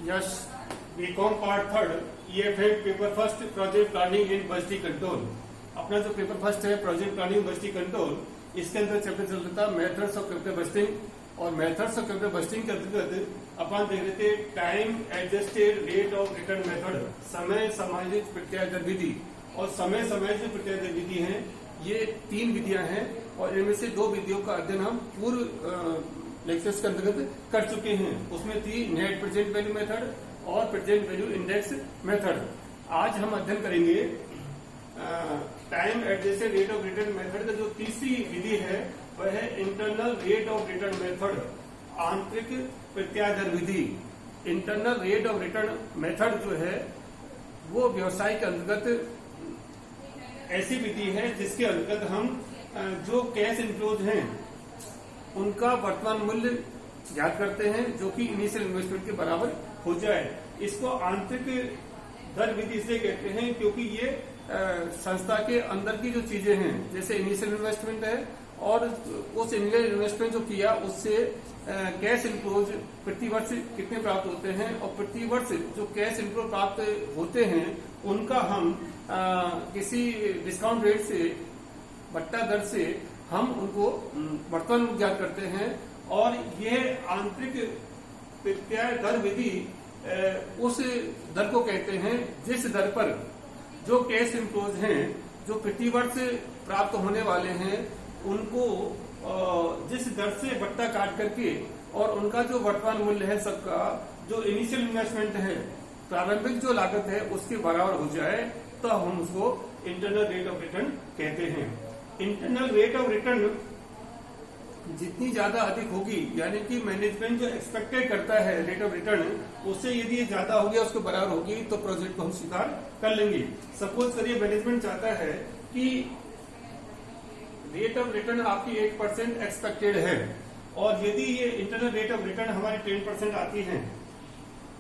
Yes BCom part third EFM paper first project planning and budgeting control. अपना जो paper first है project planning budgeting control, इसके अंदर chapter चल रहा था मेथड्स ऑफ कैपिटल बजटिंग। और मेथड्स ऑफ कैपिटल बजटिंग के अंतर्गत अपन देख रहे थे time adjusted rate of return method, समय समायोजित प्रत्याय दर विधि। और समय समायोजित प्रत्याय दर विधि है, ये 3 विधियां हैं और इनमें से 2 विधियों का अध्ययन हम पूर्व लेक्चर्स के अंतर्गत कर चुके हैं। उसमें थी नेट प्रेजेंट वैल्यू मेथड और प्रेजेंट वैल्यू इंडेक्स मेथड। आज हम अध्ययन करेंगे time adjusted rate of return method का जो तीसरी विधि है वह है internal rate of return method, आंतरिक प्रत्याय दर विधि। Internal rate of return method जो है वो व्यवसाय के अंतर्गत ऐसी विधि है जिसके अंतर्गत हम जो कैश इनफ्लोज हैं उनका वर्तमान मूल्य ज्ञात करते हैं जो कि इनिशियल इन्वेस्टमेंट के बराबर हो जाए। इसको आंतरिक दर विधि इसलिए कहते हैं क्योंकि ये संस्था के अंदर की जो चीजें हैं, जैसे इनिशियल इन्वेस्टमेंट है और उस इनिशियल इन्वेस्टमेंट जो किया उससे कैश इनफ्लोज प्रति वर्ष कितने प्राप्त होते हैं और प्रति वर्ष जो कैश इनफ्लो प्राप्त होते हैं उनका हम किसी डिस्काउंट रेट से बट्टा दर से हम उनको वर्तमान ज्ञात करते हैं। और ये आंतरिक प्रत्याय दर विधि उस दर को कहते हैं जिस दर पर जो कैश इनफ्लोज हैं जो प्रति वर्ष प्राप्त होने वाले हैं उनको जिस दर से बट्टा काट करके और उनका जो वर्तमान मूल्य है सबका जो इनिशियल इन्वेस्टमेंट है प्रारंभिक जो लागत है उसके बराबर हो जाए तो हम उसको इंटरनल रेट ऑफ रिटर्न कहते हैं। इंटरनल रेट ऑफ रिटर्न जितनी ज्यादा अधिक होगी, यानी कि मैनेजमेंट जो एक्सपेक्टेड करता है रेट ऑफ रिटर्न उससे यदि ये ज्यादा हो गया उसके बराबर होगी तो प्रोजेक्ट को हम स्वीकार कर लेंगे। सपोज करिए मैनेजमेंट चाहता है कि रेट ऑफ रिटर्न आपकी 8% एक्सपेक्टेड है और यदि ये इंटरनल रेट ऑफ रिटर्न हमारी 10% आती है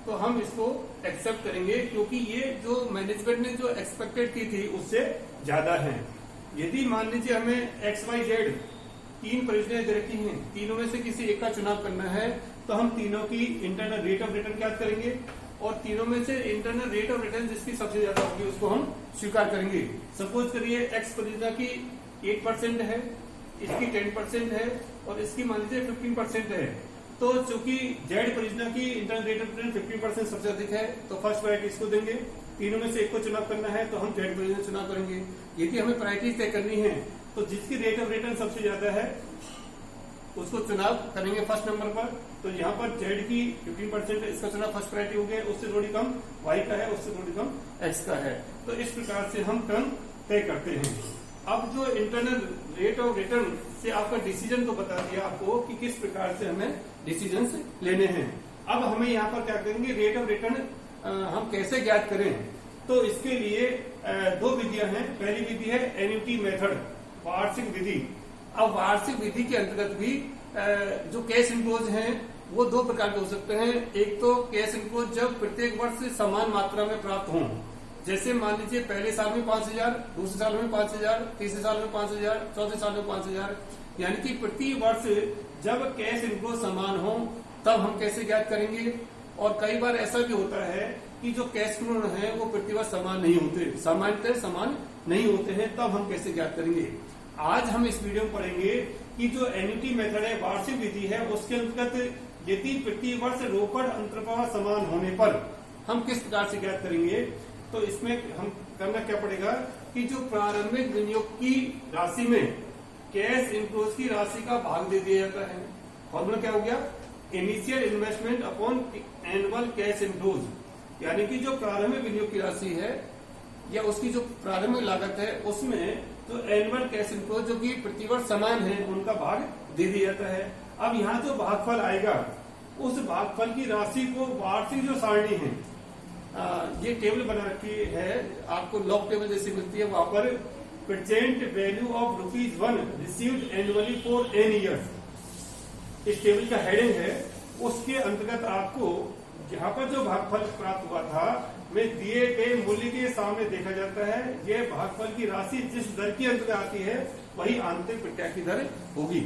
तो हम इसको एक्सेप्ट करेंगे क्योंकि ये जो मैनेजमेंट ने जो एक्सपेक्टेड की थी उससे ज्यादा है। यदि मान लीजिए हमें XYZ 3 परियोजनाएं दे रखी हैं, तीनों में से किसी एक का चुनाव करना है तो हम तीनों की इंटरनल रेट ऑफ रिटर्न ज्ञात करेंगे और तीनों में से इंटरनल रेट ऑफ रिटर्न जिसकी सबसे ज्यादा होगी उसको हम स्वीकार करेंगे। सपोज करिए X परियोजना की 8% है, इसकी 10% है और इसकी मान लीजिए 15% है। तो चूंकि Z परियोजना की इंटरनल रेट ऑफ रिटर्न 15% सबसे अधिक है तो फर्स्ट प्रायोरिटी इसको देंगे। तीनों में से एक को चुनाव करना है तो हम Z परियोजना चुनाव करेंगे। यदि हमें प्रायोरिटी तय करनी है तो जिसकी रेट ऑफ रिटर्न सबसे ज्यादा है उसको चुनाव करेंगे फर्स्ट नंबर पर। तो यहाँ पर Z की 15% इसका चुनाव फर्स्ट प्रायोरिटी हो गया, उससे थोड़ी कम Y का है, उससे थोड़ी कम X का है। तो इस प्रकार से हम क्रम तय करते हैं। अब जो इंटरनल रेट ऑफ रिटर्न से आपका डिसीजन तो बता दिया आपको कि किस प्रकार से हमें डिसीजंस लेने हैं। अब हमें यहाँ पर क्या करेंगे, रेट ऑफ रिटर्न हम कैसे ज्ञात करें। तो इसके लिए 2 विधियां हैं। पहली विधि है एन्युटी मेथड, वार्षिक विधि। अब वार्षिक विधि के अंतर्गत भी जो कैश इनफ्लोज हैं वो 2 प्रकार के हो सकते हैं। एक तो कैश इनफ्लोज जब प्रत्येक वर्ष समान मात्रा में प्राप्त हों, जैसे मान लीजिए पहले साल में 5,000, दूसरे साल में 5,000, तीसरे साल में 5,000, चौथे साल में 5,000, यानी कि प्रति वर्ष जब कैश इनफ्लो समान हो तब हम कैसे ज्ञात करेंगे। और कई बार ऐसा भी होता है कि जो कैश फ्लो है वो प्रति वर्ष समान नहीं होते, सामान्यतः समान नहीं होते हैं, तब हम कैसे ज्ञात करेंगे। आज हम इस वीडियो में पढ़ेंगे कि जो एन्युटी मेथड है, वार्षिक विधि है, उसके अंतर्गत यदि प्रति वर्ष रोकड़ अंतर्प्रवाह समान होने पर हम किस प्रकार से ज्ञात करेंगे। तो इसमें हम करना क्या पड़ेगा कि जो प्रारंभिक विनियोग की राशि में कैश इनफ्लोज की राशि का भाग दे दिया जाता है। फॉर्मूला क्या हो गया, initial investment upon annual cash inflows, यानी कि जो प्रारंभिक विनियोग की राशि है या उसकी जो प्रारंभिक लागत है उसमें जो एनुअल कैश इनफ्लोज जो कि प्रतिवर्ष समान है उनका भाग दे दिया जाता है। अब यहाँ जो भागफल आएगा उस भागफल की राशि को वार्षिक जो सारणी है, ये टेबल बना रखी है आपको लॉग टेबल जैसी मिलती है, वहां पर present value of ₹1 received annually for n years इस टेबल का हेडिंग है। उसके अंतर्गत आपको यहाँ पर जो भागफल प्राप्त हुआ था में दिए गए मूल्य के सामने देखा जाता है। यह भागफल की राशि जिस दर की अंतर्गत आती है वही आंतरिक प्रत्याय की दर होगी।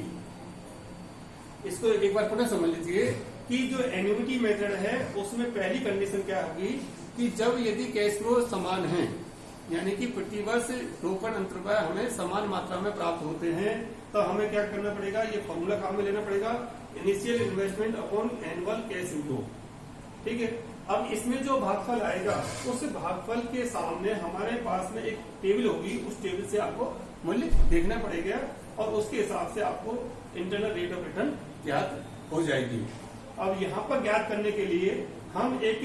इसको एक बार पुनः समझ लीजिए कि जो एन्युटी मेथड है उसमें पहली कंडीशन क्या होगी कि जब यदि कैश फ्लो समान है, यानी कि प्रतिवर्ष रोकड़ अंतर्व्यय हमें समान मात्रा में प्राप्त होते हैं, तो हमें क्या करना पड़ेगा, ये फॉर्मूला काम में लेना पड़ेगा, initial investment upon annual cash inflow. ठीक है, अब इसमें जो भागफल आएगा उस भागफल के सामने हमारे पास में एक टेबल होगी, उस टेबल से आपको मूल्य देखना पड़ेगा और उसके हिसाब से आपको इंटरनल रेट ऑफ रिटर्न ज्ञात हो जाएगी। अब यहाँ पर ज्ञात करने के लिए हम एक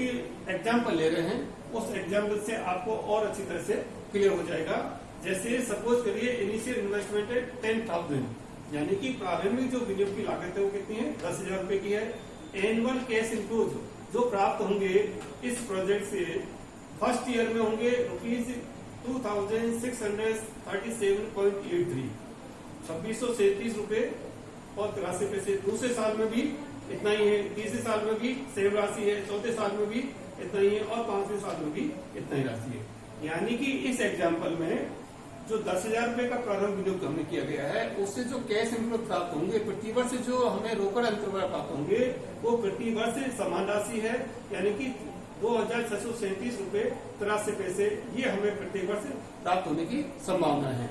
एग्जाम्पल ले रहे हैं, उस एग्जाम्पल से आपको और अच्छी तरह से क्लियर हो जाएगा। जैसे सपोज करिए इनिशियल इन्वेस्टमेंट है 10,000, यानी कि प्रारंभिक जो विनियोग की लागत है वो कितनी है, 10,000 रुपए की है। एनुअल कैश इनफ्लोज जो प्राप्त होंगे इस प्रोजेक्ट से फर्स्ट ईयर में होंगे ₹2637.83, 2637 रुपए और 83 पैसे। दूसरे साल में भी इतना ही है, तीसरे साल में भी सेम राशि है, चौथे साल में भी इतना ही है और पांचवें साल में भी इतना ही राशि है। यानी कि इस एग्जाम्पल में जो 10,000 रुपए का प्रारंभ विनियोग हमने किया गया है उससे जो कैश इनफ्लो प्राप्त होंगे, प्रतिवर्ष जो हमें रोकड़ अंतर्व्यय प्राप्त होंगे वो प्रतिवर्ष समान राशि है, यानी कि 2,637 रुपए 83 पैसे, ये हमें प्रतिवर्ष प्राप्त होने की संभावना है।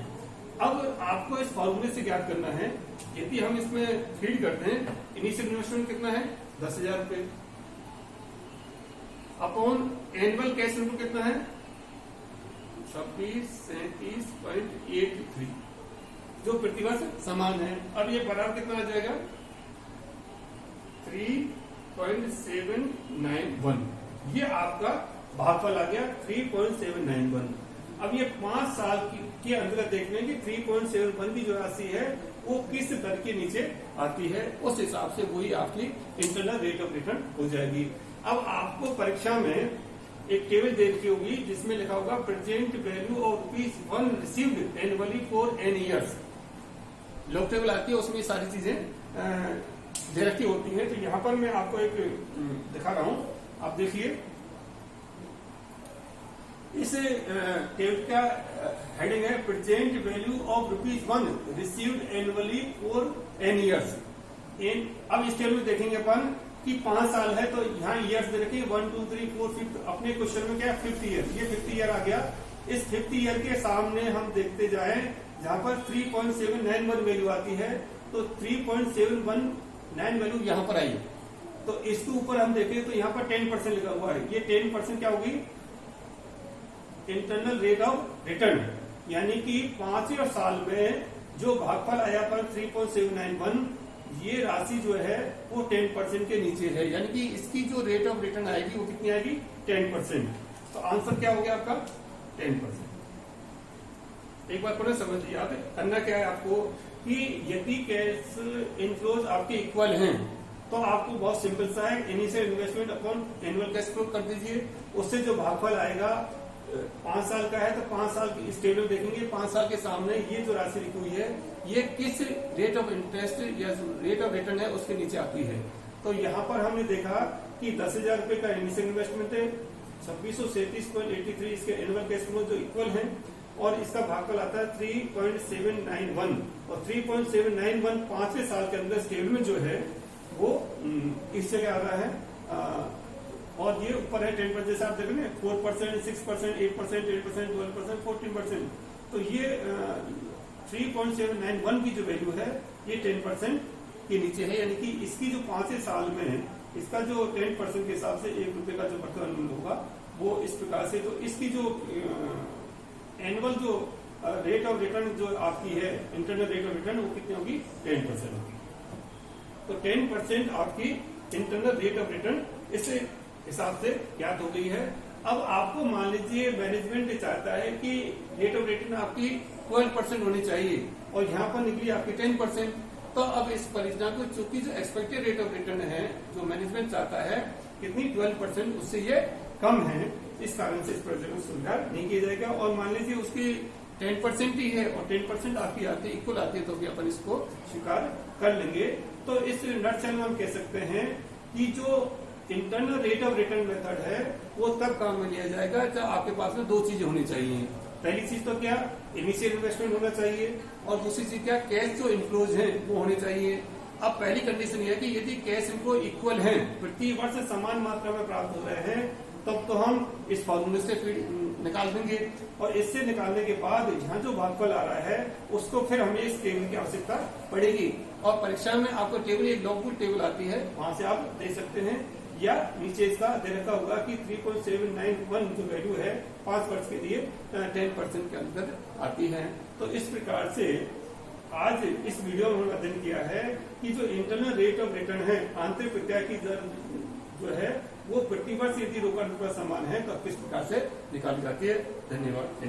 अब आपको इस फॉर्मूले से ज्ञात करना है, यदि हम इसमें फीड करते हैं इनिशियल इन्वेस्टमेंट कितना है 10,000 रुपए अपॉन एनुअल कैश इनफ्लो कितना है 2637.83, जो प्रतिवर्ष समान है। अब ये बराबर कितना आ जाएगा 3.791, ये आपका भागफल आ गया 3.791। अब ये 5 साल के अंतर्गत देखने की 3.71 की जो राशि है वो किस दर के नीचे आती है, उस हिसाब से वही आपकी इंटरनल रेट ऑफ रिटर्न हो जाएगी। अब आपको परीक्षा में एक टेबल दे रखी होगी जिसमें लिखा होगा present value of ₹1 received annually for n years. Log table आती है, उसमें सारी चीजें दे रखी होती है। तो यहाँ पर मैं आपको एक दिखा रहा हूँ, आप देखिए। इस टेबल का हेडिंग है present value of ₹1 received annually for n years. अब इस टेबल में देखेंगे अपन कि 5 साल है तो यहाँ ईयर्स दे रखे 1 2 3 4 5, अपने क्वेश्चन में क्या है 5th ईयर, ये 5th ईयर आ गया। इस 5th ईयर के सामने हम देखते जाएं, जहां पर 3.791 वैल्यू आती है तो 3.719 वैल्यू यहाँ पर आई, तो इसके ऊपर हम देखें तो यहाँ पर 10% लिखा हुआ है। ये 10% क्या होगी, इंटरनल रेट ऑफ रिटर्न, यानी कि 5वें साल में जो भागफल आया पर 3.791, ये राशि जो है वो 10% के नीचे है, यानी कि इसकी जो रेट ऑफ रिटर्न आएगी वो कितनी आएगी 10%। तो आंसर क्या हो गया आपका 10%। एक बार पुनः समझ लिया, आप करना क्या है आपको कि यदि कैश इनफ्लोज आपके इक्वल हैं तो आपको बहुत सिंपल सा है, initial investment upon annual cash flow कर दीजिए। उससे जो भागफल आएगा 5 साल का है तो 5 साल की स्टेटमेंट देखेंगे, 5 साल के सामने ये जो राशि लिखी हुई है ये किस रेट ऑफ इंटरेस्ट या रेट ऑफ रिटर्न है उसके नीचे आती है। तो यहाँ पर हमने देखा कि 10,000 रुपए का इनिशियल इन्वेस्टमेंट है, 2637.83 इसके एनुअल कैश फ्लो जो इक्वल है, और इसका भागफल आता है 3.791, और 3.791 5वें साल के अंदर स्टेबल में जो है वो इस जगह आ रहा है, और ये ऊपर है 10%, जैसे आप देखें 4%, 6%, 8%, 8%, 12%, 14%। तो ये 3.791 की जो वैल्यू है ये 10% के नीचे है, यानी कि इसकी जो 5वें साल में इसका जो 10% के हिसाब से ₹1 का जो वर्तमान मूल्य होगा वो इस प्रकार से, तो इसकी जो एनुअल जो रेट ऑफ रिटर्न जो आपकी है इंटरनल रेट ऑफ रिटर्न वो कितनी होगी 10% होगी। तो 10% आपकी इंटरनल रेट ऑफ रिटर्न इस हिसाब से ज्ञात हो गई है। अब आपको मान लीजिए मैनेजमेंट चाहता है कि रेट ऑफ रिटर्न आपकी 12% होनी चाहिए और यहाँ पर निकली आपकी 10%। तो अब इस परियोजना को चूंकि जो एक्सपेक्टेड रेट ऑफ रिटर्न है जो मैनेजमेंट चाहता है कितनी 12%, उससे ये कम है, इस कारण से इस प्रोजेक्ट को स्वीकार नहीं किया जाएगा। और मान लीजिए उसकी 10% ही है और 10% आपकी आती है, इक्वल आती है, तो भी अपन इसको स्वीकार कर लेंगे। तो इस नटशेल में हम कह सकते हैं कि जो internal rate of return method है वो तब काम में लिया जाएगा जब आपके पास में 2 चीजें होनी चाहिए। पहली चीज तो क्या, इनिशियल इन्वेस्टमेंट होना चाहिए, और दूसरी चीज क्या, कैश जो इनफ्लोज है वो होने चाहिए। अब पहली कंडीशन ये है कि यदि कैश इनको इक्वल है, प्रति वर्ष समान मात्रा में प्राप्त हो रहे हैं, तब तो हम इस फॉर्मूले से फिर निकाल देंगे। और इससे निकालने के बाद यहाँ जो भागफल आ रहा है उसको फिर हमें इस टेबल की आवश्यकता पड़ेगी। और परीक्षा में आपको टेबल, एक लॉगबुक टेबल आती है, वहां से आप दे सकते हैं, या नीचे इसका दे रखा होगा कि 3.791 जो वैल्यू है 5 वर्ष के लिए 10% के अंतर्गत आती है। तो इस प्रकार से आज इस वीडियो में हमने अध्ययन किया है कि जो इंटरनल रेट ऑफ रिटर्न है, आंतरिक प्रत्याय की दर जो है वो प्रतिवर्ष यदि रोका समान है तो किस प्रकार से निकाली जाती है। धन्यवाद।